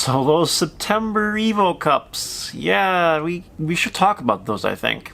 So those September Evo Cups, yeah, we should talk about those, I think.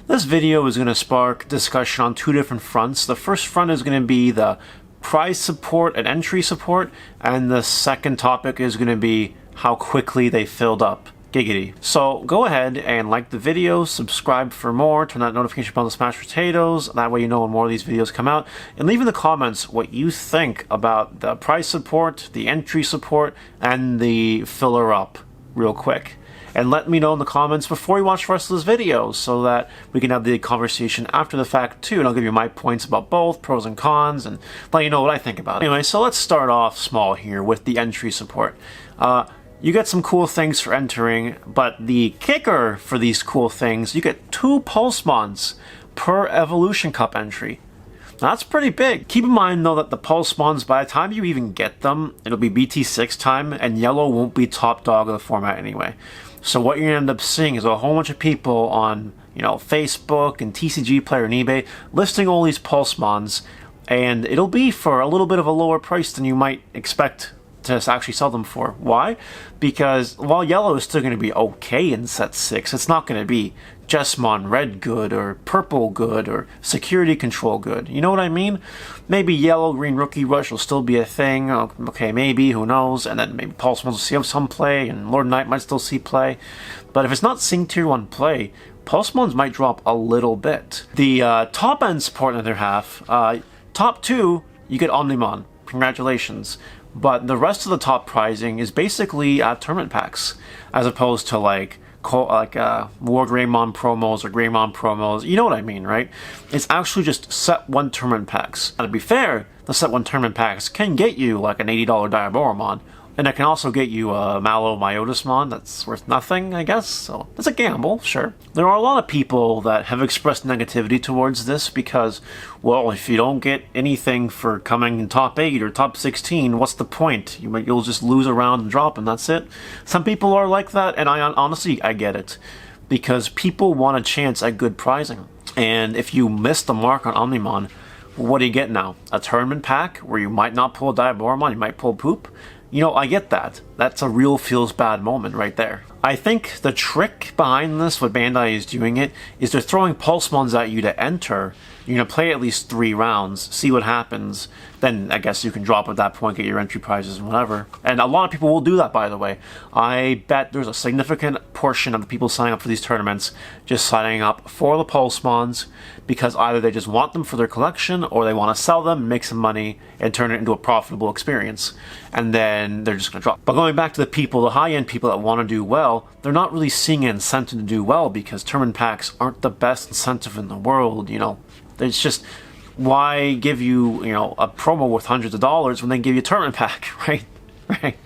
This video is going to spark discussion on two different fronts. The first front is going to be the prize support and entry support, and the second topic is going to be how quickly they filled up. Giggity. So go ahead and like the video, subscribe for more, turn that notification bell to smash potatoes, that way you know when more of these videos come out, and leave in the comments what you think about the prize support, the entry support, and the filler up real quick. And let me know in the comments before you watch the rest of this video so that we can have the conversation after the fact too, and I'll give you my points about both, pros and cons, and let you know what I think about it. Anyway, so let's start off small here with the entry support. You get some cool things for entering, but the kicker for these cool things, you get 2 Pulsemons per Evolution Cup entry. Now, that's pretty big. Keep in mind though that the Pulsemons, by the time you even get them, it'll be BT6 time, and yellow won't be top dog of the format anyway. So what you're gonna end up seeing is a whole bunch of people on, Facebook and TCG Player and eBay listing all these Pulsemons, and it'll be for a little bit of a lower price than you might expect to actually sell them for. Why? Because while yellow is still going to be okay in set 6, it's not going to be Jessamon red good or purple good or security control good. You know what I mean? Maybe yellow green rookie rush will still be a thing. Okay, maybe, who knows? And then maybe Pulsemons will see some play, and Lord Knight might still see play. But if it's not seeing tier 1 play, Pulsemons might drop a little bit. The top end support on the other half, top 2, you get Omnimon. Congratulations. But the rest of the top prizing is basically tournament packs, as opposed to War Greymon promos or Greymon promos. You know what I mean, right? It's actually just set 1 tournament packs. Now, to be fair, the set 1 tournament packs can get you like an $80 Diaboromon, and it can also get you a Mallow Myotismon that's worth nothing, I guess. So it's a gamble, sure. There are a lot of people that have expressed negativity towards this because, well, if you don't get anything for coming in top 8 or top 16, what's the point? You'll just lose a round and drop, and that's it. Some people are like that, and honestly, I get it. Because people want a chance at good prizing. And if you miss the mark on Omnimon, what do you get now? A tournament pack where you might not pull a Diaboromon, you might pull poop? I get that. That's a real feels bad moment right there. I think the trick behind this, what Bandai is doing it, is they're throwing Pulsemons at you to enter. You're going to play at least 3 rounds, see what happens, then I guess you can drop at that point, get your entry prizes and whatever. And a lot of people will do that, by the way. I bet there's a significant portion of the people signing up for these tournaments just signing up for the Pulsemons because either they just want them for their collection or they want to sell them, make some money, and turn it into a profitable experience. And then they're just going to drop. But going back to the people, the high-end people that want to do well, they're not really seeing an incentive to do well because tournament packs aren't the best incentive in the world, It's just, why give you, a promo worth hundreds of dollars when they give you a tournament pack, right? Right.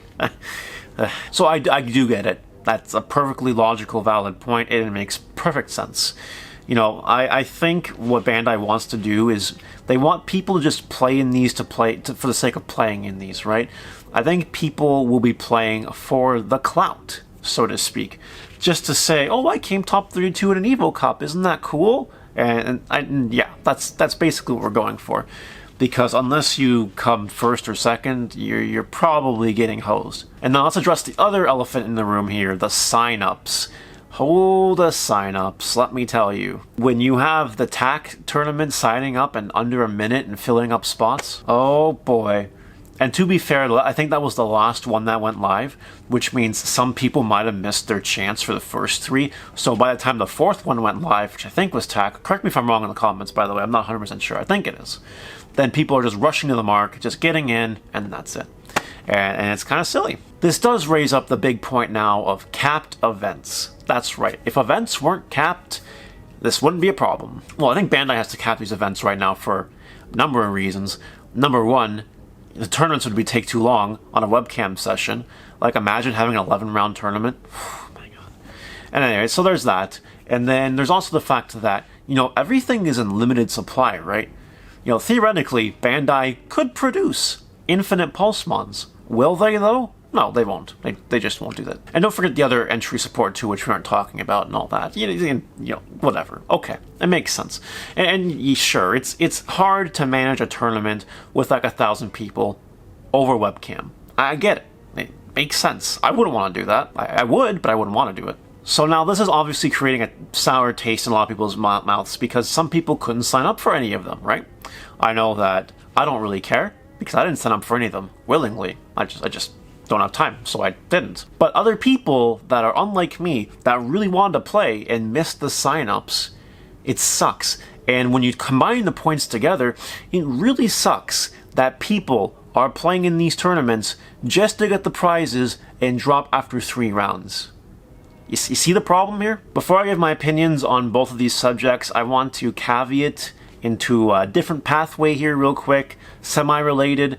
So I do get it. That's a perfectly logical, valid point, and it makes perfect sense. I think what Bandai wants to do is they want people to just play in these for the sake of playing in these, right? I think people will be playing for the clout, so to speak, just to say, oh, I came top 32 in an Evo Cup, isn't that cool? And yeah, that's basically what we're going for. Because unless you come first or second, you're probably getting hosed. And now let's address the other elephant in the room here, the sign-ups. Hold the sign-ups, let me tell you. When you have the TAC tournament signing up in under a minute and filling up spots, oh boy. And to be fair, I think that was the last one that went live, which means some people might have missed their chance for the first 3. So by the time the 4th one went live, which I think was TAC, correct me if I'm wrong in the comments, by the way, I'm not 100% sure, I think it is. Then people are just rushing to the mark, just getting in, and that's it. And it's kind of silly. This does raise up the big point now of capped events. That's right. If events weren't capped, this wouldn't be a problem. Well, I think Bandai has to cap these events right now for a number of reasons. Number 1, the tournaments would take too long on a webcam session. Like, imagine having an 11-round tournament. Oh my god. And anyway, so there's that. And then there's also the fact that, everything is in limited supply, right? Theoretically, Bandai could produce infinite Pulsemons. Will they, though? No, they won't. They just won't do that. And don't forget the other entry support, too, which we aren't talking about and all that. Whatever. Okay, it makes sense. And sure, it's hard to manage a tournament with like 1,000 people over webcam. I get it. makes sense. I wouldn't want to do that. I would, but I wouldn't want to do it. So now this is obviously creating a sour taste in a lot of people's mouths because some people couldn't sign up for any of them, right? I know that I don't really care because I didn't sign up for any of them willingly. I just don't have time, so I didn't. But other people that are unlike me that really wanted to play and missed the signups, it sucks. And when you combine the points together, it really sucks that people are playing in these tournaments just to get the prizes and drop after 3 rounds. You see the problem here? Before I give my opinions on both of these subjects, I want to caveat into a different pathway here real quick, semi-related.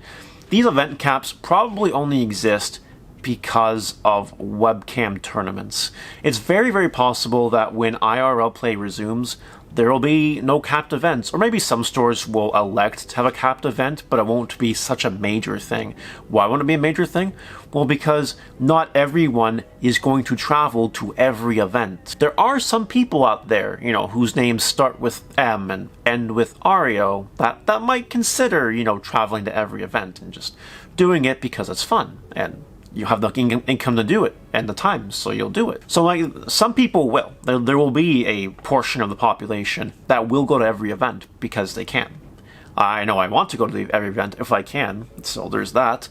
These event caps probably only exist because of webcam tournaments. It's very, very possible that when IRL play resumes, there will be no capped events, or maybe some stores will elect to have a capped event, but it won't be such a major thing. Why won't it be a major thing? Well, because not everyone is going to travel to every event. There are some people out there, you know, whose names start with M and end with Ario, that might consider, you know, traveling to every event and just doing it because it's fun, and you have the income to do it and the time, so you'll do it. So like, some people will. There will be a portion of the population that will go to every event because they can. I know I want to go to every event if I can, so there's that.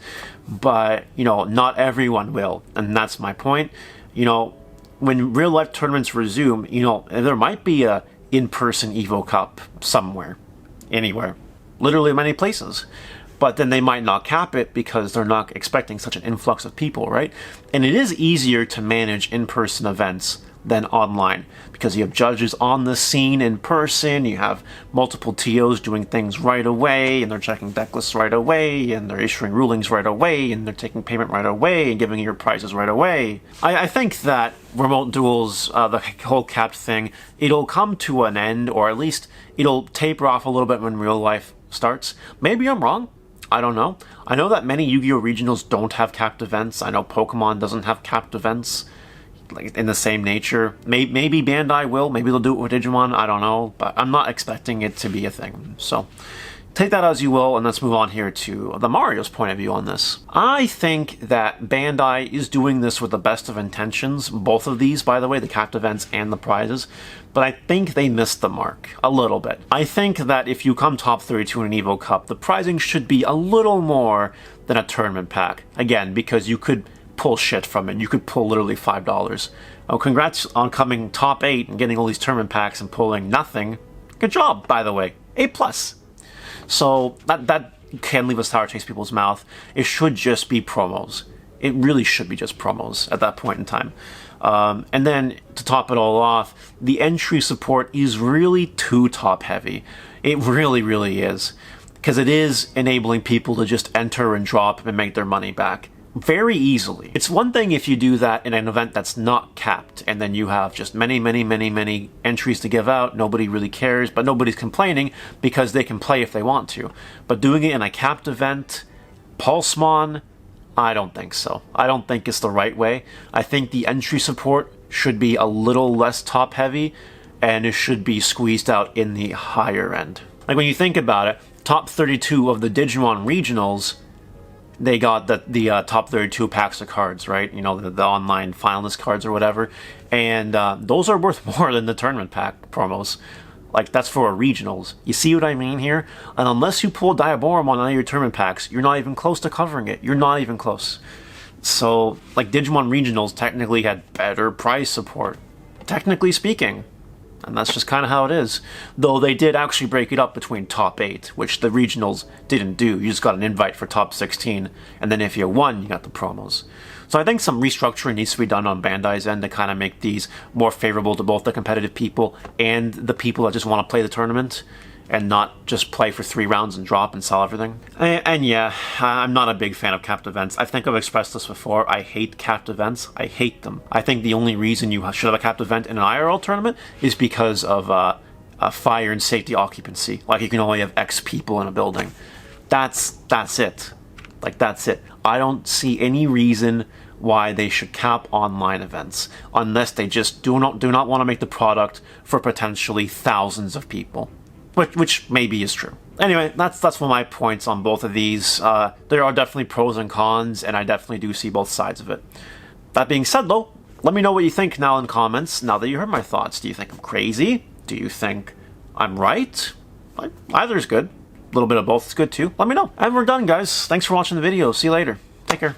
But, you know, not everyone will, and that's my point. You know, when real life tournaments resume, you know, there might be a in-person Evo Cup somewhere, anywhere, literally many places. But then they might not cap it because they're not expecting such an influx of people, right? And it is easier to manage in-person events than online because you have judges on the scene in person, you have multiple TOs doing things right away, and they're checking deck lists right away, and they're issuing rulings right away, and they're taking payment right away, and giving you your prizes right away. I think that remote duels, the whole capped thing, it'll come to an end, or at least it'll taper off a little bit when real life starts. Maybe I'm wrong. I don't know. I know that many Yu-Gi-Oh! Regionals don't have capped events. I know Pokemon doesn't have capped events like in the same nature. Maybe Bandai will. Maybe they'll do it with Digimon. I don't know. But I'm not expecting it to be a thing. So take that as you will, and let's move on here to the Mario's point of view on this. I think that Bandai is doing this with the best of intentions. Both of these, by the way, the capped events and the prizes. But I think they missed the mark a little bit. I think that if you come top 32 in an Evo Cup, the prizing should be a little more than a tournament pack. Again, because you could pull shit from it. You could pull literally $5. Oh, congrats on coming top 8 and getting all these tournament packs and pulling nothing. Good job, by the way. A+. So that can leave a sour taste in people's mouth. It should just be promos. It really should be just promos at that point in time. And then, to top it all off, the entry support is really too top-heavy. It really, really is. Because it is enabling people to just enter and drop and make their money back very easily. It's one thing if you do that in an event that's not capped, and then you have just many, many, many, many entries to give out, nobody really cares, but nobody's complaining because they can play if they want to. But doing it in a capped event, Pulsemon, I don't think so. I don't think it's the right way. I think the entry support should be a little less top-heavy, and it should be squeezed out in the higher end. Like, when you think about it, top 32 of the Digimon regionals, they got the top 32 packs of cards, right? You know, the online finalist cards or whatever. And those are worth more than the tournament pack promos. Like, that's for regionals. You see what I mean here? And unless you pull Diaboromon out of your tournament packs, you're not even close to covering it. You're not even close. So, like, Digimon regionals technically had better prize support, technically speaking. And that's just kind of how it is. Though they did actually break it up between top 8, which the regionals didn't do. You just got an invite for top 16, and then if you won, you got the promos. So I think some restructuring needs to be done on Bandai's end to kind of make these more favorable to both the competitive people and the people that just want to play the tournament and not just play for 3 rounds and drop and sell everything. And yeah, I'm not a big fan of capped events. I think I've expressed this before. I hate capped events. I hate them. I think the only reason you should have a capped event in an IRL tournament is because of fire and safety occupancy. Like, you can only have X people in a building. That's it. Like, that's it. I don't see any reason why they should cap online events unless they just do not want to make the product for potentially thousands of people. Which maybe is true. anyway, that's one of my points on both of these. There are definitely pros and cons, and I definitely do see both sides of it. That being said, though, let me know what you think now in comments, now that you heard my thoughts. Do you think I'm crazy? Do you think I'm right? Either's good. A little bit of both is good, too. Let me know. And we're done, guys. Thanks for watching the video. See you later. Take care.